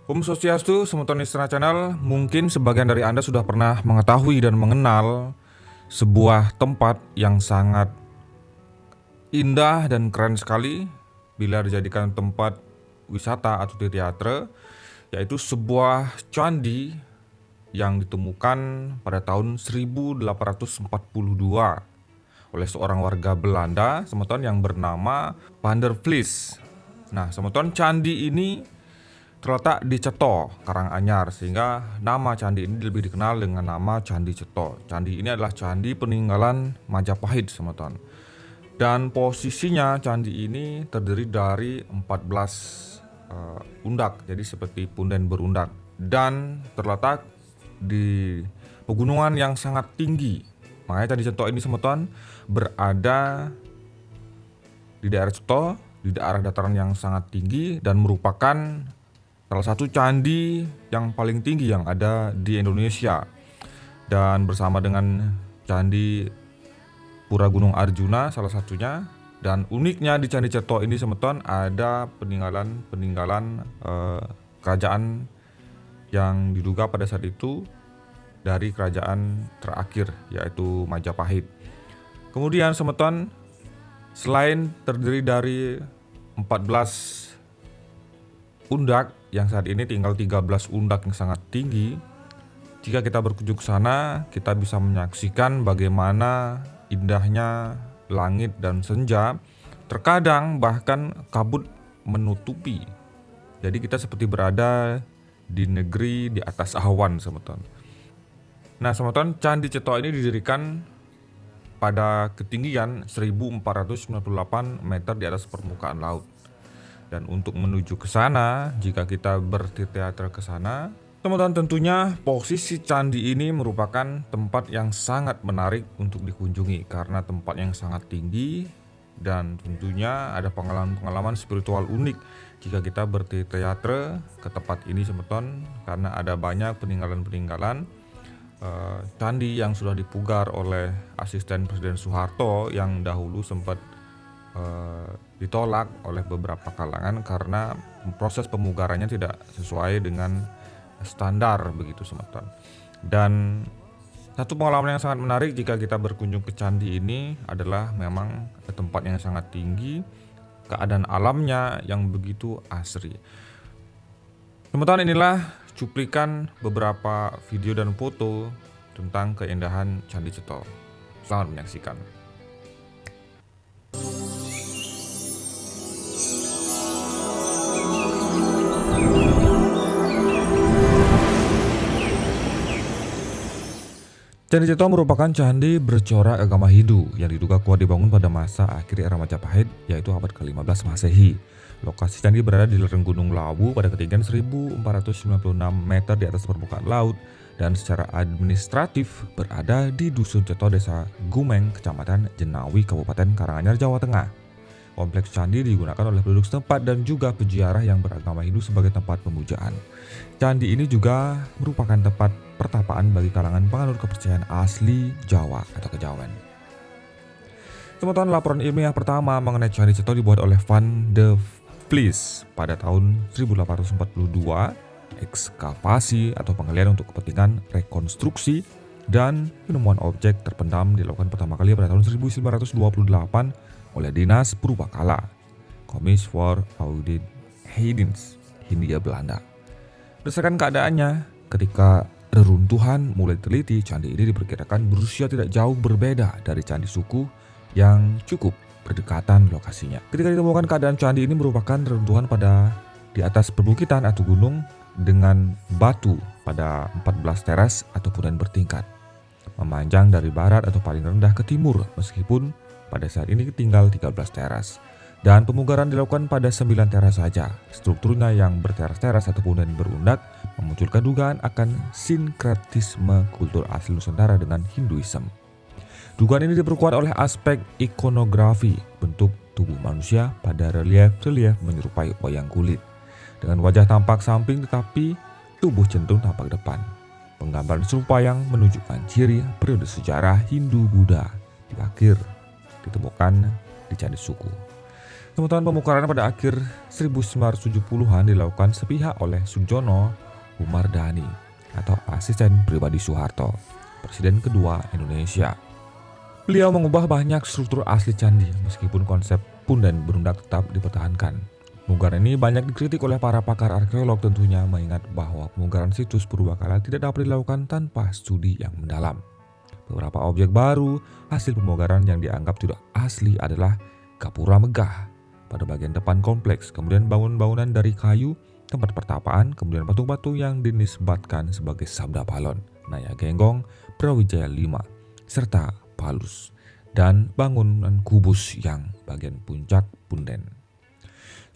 Om Swastiastu, Semeton Istana Channel. Mungkin sebagian dari Anda sudah pernah mengetahui dan mengenal sebuah tempat yang sangat indah dan keren sekali bila dijadikan tempat wisata atau teater, yaitu sebuah candi yang ditemukan pada tahun 1842 oleh seorang warga Belanda, Semeton, yang bernama Van der Vlis. Nah, Semeton, candi ini terletak di Ceto, Karanganyar, sehingga nama candi ini lebih dikenal dengan nama Candi Ceto. Candi ini adalah candi peninggalan Majapahit, Semeton. Dan posisinya candi ini terdiri dari 14 undak, jadi seperti punden berundak, dan terletak di pegunungan yang sangat tinggi. Makanya Candi Ceto ini, Semeton, berada di daerah Ceto, di daerah dataran yang sangat tinggi, dan merupakan salah satu candi yang paling tinggi yang ada di Indonesia. Dan bersama dengan Candi Pura Gunung Arjuna salah satunya. Dan uniknya di Candi Ceto ini, Semeton, ada peninggalan kerajaan yang diduga pada saat itu dari kerajaan terakhir, yaitu Majapahit. Kemudian, Semeton, selain terdiri dari 14 undak, yang saat ini tinggal 13 undak yang sangat tinggi. Jika kita berkunjung ke sana, kita bisa menyaksikan bagaimana indahnya langit dan senja. Terkadang bahkan kabut menutupi. Jadi kita seperti berada di negeri di atas awan, Semeton. Nah, Semeton, Candi Ceto ini didirikan pada ketinggian 1498 meter di atas permukaan laut. Dan untuk menuju ke sana, jika kita berteater ke sana, teman-teman, tentunya posisi candi ini merupakan tempat yang sangat menarik untuk dikunjungi karena tempat yang sangat tinggi, dan tentunya ada pengalaman-pengalaman spiritual unik jika kita berteater ke tempat ini, Semeton, karena ada banyak peninggalan-peninggalan candi yang sudah dipugar oleh asisten Presiden Soeharto yang dahulu sempat ditolak oleh beberapa kalangan karena proses pemugarannya tidak sesuai dengan standar, begitu, Semeton. Dan satu pengalaman yang sangat menarik jika kita berkunjung ke candi ini adalah memang tempat yang sangat tinggi, keadaan alamnya yang begitu asri. Semeton, inilah cuplikan beberapa video dan foto tentang keindahan Candi Ceto. Selamat menyaksikan. Candi Ceto merupakan candi bercorak agama Hindu yang diduga kuat dibangun pada masa akhir era Majapahit, yaitu abad ke-15 Masehi. Lokasi candi berada di lereng Gunung Lawu pada ketinggian 1496 meter di atas permukaan laut, dan secara administratif berada di Dusun Ceto, Desa Gumeng, Kecamatan Jenawi, Kabupaten Karanganyar, Jawa Tengah. Kompleks candi digunakan oleh penduduk setempat dan juga peziarah yang beragama Hindu sebagai tempat pemujaan. Candi ini juga merupakan tempat pertapaan bagi kalangan penganut kepercayaan asli Jawa atau kejawen. Semeton, laporan ilmiah pertama mengenai Candi Ceto dibuat oleh Van der Vlis pada tahun 1842. Ekskavasi atau penggalian untuk kepentingan rekonstruksi dan penemuan objek terpendam dilakukan pertama kali pada tahun 1928 oleh Dinas Purbakala, Kommis voor Audit Heidens, Hindia Belanda. Berdasarkan keadaannya, ketika reruntuhan mulai diteliti, candi ini diperkirakan berusia tidak jauh berbeda dari candi suku yang cukup berdekatan lokasinya. Ketika ditemukan, keadaan candi ini merupakan reruntuhan pada di atas perbukitan atau gunung dengan batu pada 14 teras atau punden bertingkat, memanjang dari barat atau paling rendah ke timur, meskipun pada saat ini tinggal 13 teras. Dan pemugaran dilakukan pada 9 teras saja. Strukturnya yang berteras-teras atau punden berundak memunculkan dugaan akan sinkretisme kultur asli Nusantara dengan Hinduisme. Dugaan ini diperkuat oleh aspek ikonografi, bentuk tubuh manusia pada relief-relief menyerupai wayang kulit, dengan wajah tampak samping tetapi tubuh cenderung tampak depan. Penggambaran serupa yang menunjukkan ciri periode sejarah Hindu-Buddha di akhir ditemukan di Candi Suku. Temuan pemekaran pada akhir 1970-an dilakukan sepihak oleh Sujono Umardani atau asisten pribadi Soeharto, Presiden kedua Indonesia. Beliau mengubah banyak struktur asli candi meskipun konsep punden berundak tetap dipertahankan. Pemugaran ini banyak dikritik oleh para pakar arkeolog, tentunya mengingat bahwa pemugaran situs purbakala tidak dapat dilakukan tanpa studi yang mendalam. Beberapa objek baru hasil pemugaran yang dianggap tidak asli adalah Gapura Megah pada bagian depan kompleks, kemudian bangunan-bangunan dari kayu, tempat pertapaan, kemudian patung-patung yang dinisbatkan sebagai Sabda Palon, Naya Genggong, Brawijaya V, serta Palus, dan bangunan kubus yang bagian puncak punden.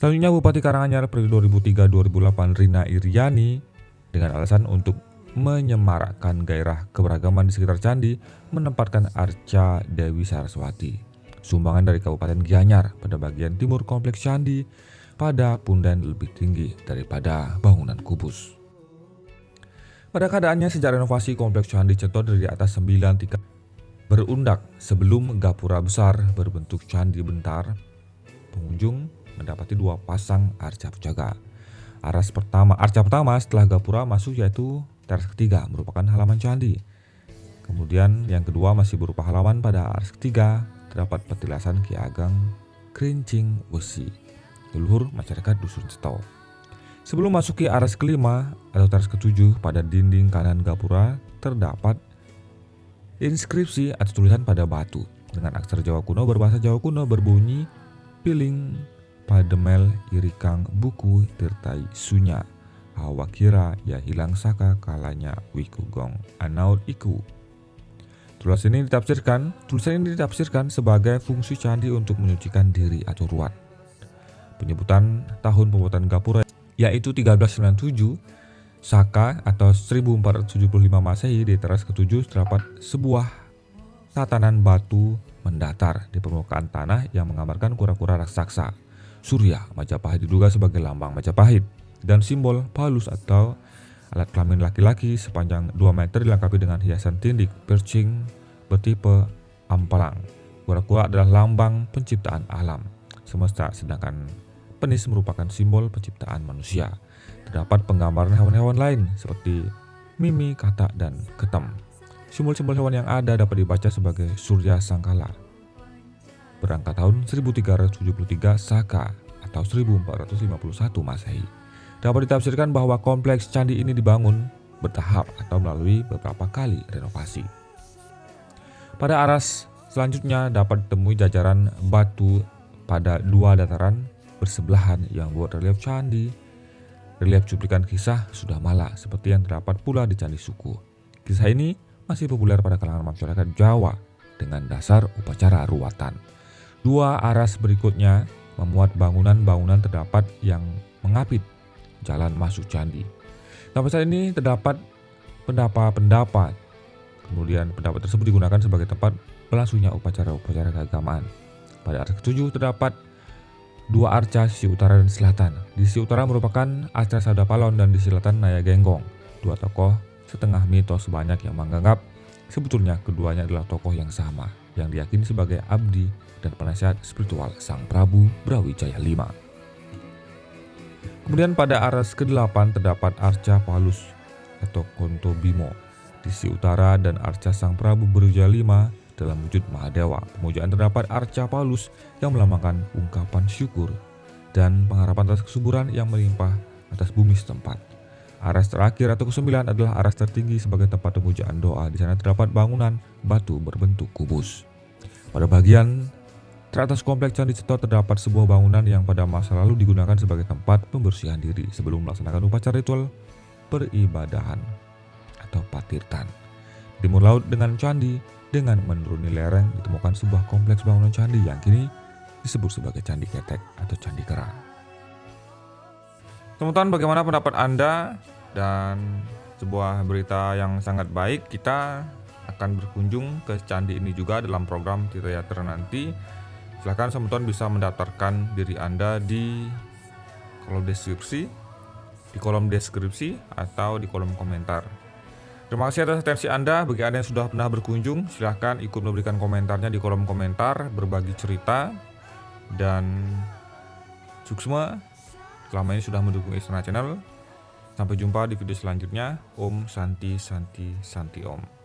Selanjutnya Bupati Karanganyar periode 2003-2008 Rina Iriani dengan alasan untuk menyemarakkan gairah keberagaman di sekitar candi menempatkan arca Dewi Saraswati, sumbangan dari Kabupaten Gianyar pada bagian timur kompleks candi, pada punden lebih tinggi daripada bangunan kubus. Pada keadaannya sejak renovasi kompleks candi Ceto dari atas 9 tingkat berundak sebelum gapura besar berbentuk candi bentar, pengunjung mendapati 2 pasang arca penjaga. Arca pertama setelah gapura masuk yaitu teras ketiga merupakan halaman candi. Kemudian yang kedua masih berupa halaman. Pada aras ketiga terdapat petilasan Ki Ageng Krincing Wesi, leluhur masyarakat Dusun Ceto. Sebelum masuki aras kelima atau teras ketujuh, pada dinding kanan gapura terdapat inskripsi atau tulisan pada batu dengan aksara Jawa kuno berbahasa Jawa kuno berbunyi Piling Pademel Irikang Buku Tirtai Sunya Awakira ya hilang saka kalanya Wikugong Anaut Iku. Tulisan ini ditafsirkan sebagai fungsi candi untuk menyucikan diri atau ruat. Penyebutan tahun pembuatan gapura yaitu 1397 Saka atau 1475 Masehi. Di teras ketujuh terdapat sebuah tatanan batu mendatar di permukaan tanah yang menggambarkan kura-kura raksasa. Surya Majapahit diduga sebagai lambang Majapahit dan simbol Palus atau alat kelamin laki-laki sepanjang 2 meter dilengkapi dengan hiasan tindik percing bertipe ampalang. Kura-kura adalah lambang penciptaan alam semesta, sedangkan penis merupakan simbol penciptaan manusia. Terdapat penggambaran hewan-hewan lain seperti mimi, katak, dan ketem. Simbol-simbol hewan yang ada dapat dibaca sebagai Surya Sangkala berangkat tahun 1373 Saka atau 1451 Masehi. Dapat ditafsirkan bahwa kompleks candi ini dibangun bertahap atau melalui beberapa kali renovasi. Pada aras selanjutnya dapat ditemui jajaran batu pada 2 dataran bersebelahan yang buat relief candi. Relief cuplikan kisah sudah mala seperti yang terdapat pula di Candi Suku. Kisah ini masih populer pada kalangan masyarakat Jawa dengan dasar upacara ruatan. 2 aras berikutnya memuat bangunan-bangunan terdapat yang mengapit jalan masuk candi. Sampai saat ini terdapat pendapa-pendapa. Kemudian pendapa tersebut digunakan sebagai tempat berlangsungnya upacara-upacara keagamaan. Pada aras ke-7 terdapat 2 arca sisi utara dan selatan. Di sisi utara merupakan arca Sabda Palon dan di selatan Naya Genggong, 2 tokoh setengah mitos banyak yang menganggap sebetulnya keduanya adalah tokoh yang sama, yang diyakini sebagai abdi dan penasihat spiritual Sang Prabu Brawijaya V. Kemudian pada aras ke-8 terdapat arca Palus atau Konto Bimo di sisi utara dan arca Sang Prabu Brawijaya V dalam wujud Mahadewa. Pemujaan terdapat arca Palus yang melambangkan ungkapan syukur dan pengharapan atas kesuburan yang melimpah atas bumi setempat. Aras terakhir atau ke-9 adalah aras tertinggi sebagai tempat pemujaan doa. Di sana terdapat bangunan batu berbentuk kubus. Pada bagian teratas kompleks Candi Ceto terdapat sebuah bangunan yang pada masa lalu digunakan sebagai tempat pembersihan diri sebelum melaksanakan upacara ritual peribadahan atau patirtan. Di timur laut dengan candi, dengan menuruni lereng ditemukan sebuah kompleks bangunan candi yang kini disebut sebagai Candi Ketek atau Candi Kera. Teman-teman, bagaimana pendapat Anda? Dan sebuah berita yang sangat baik, kita akan berkunjung ke candi ini juga dalam program Tirayatra nanti. Silahkan teman-teman bisa mendaftarkan diri Anda di kolom deskripsi atau di kolom komentar. Terima kasih atas atensi Anda. Bagi Anda yang sudah pernah berkunjung, silahkan ikut memberikan komentarnya di kolom komentar, berbagi cerita, dan Suksma selama ini sudah mendukung Istana Channel. Sampai jumpa di video selanjutnya. Om Santi Santi Santi Om.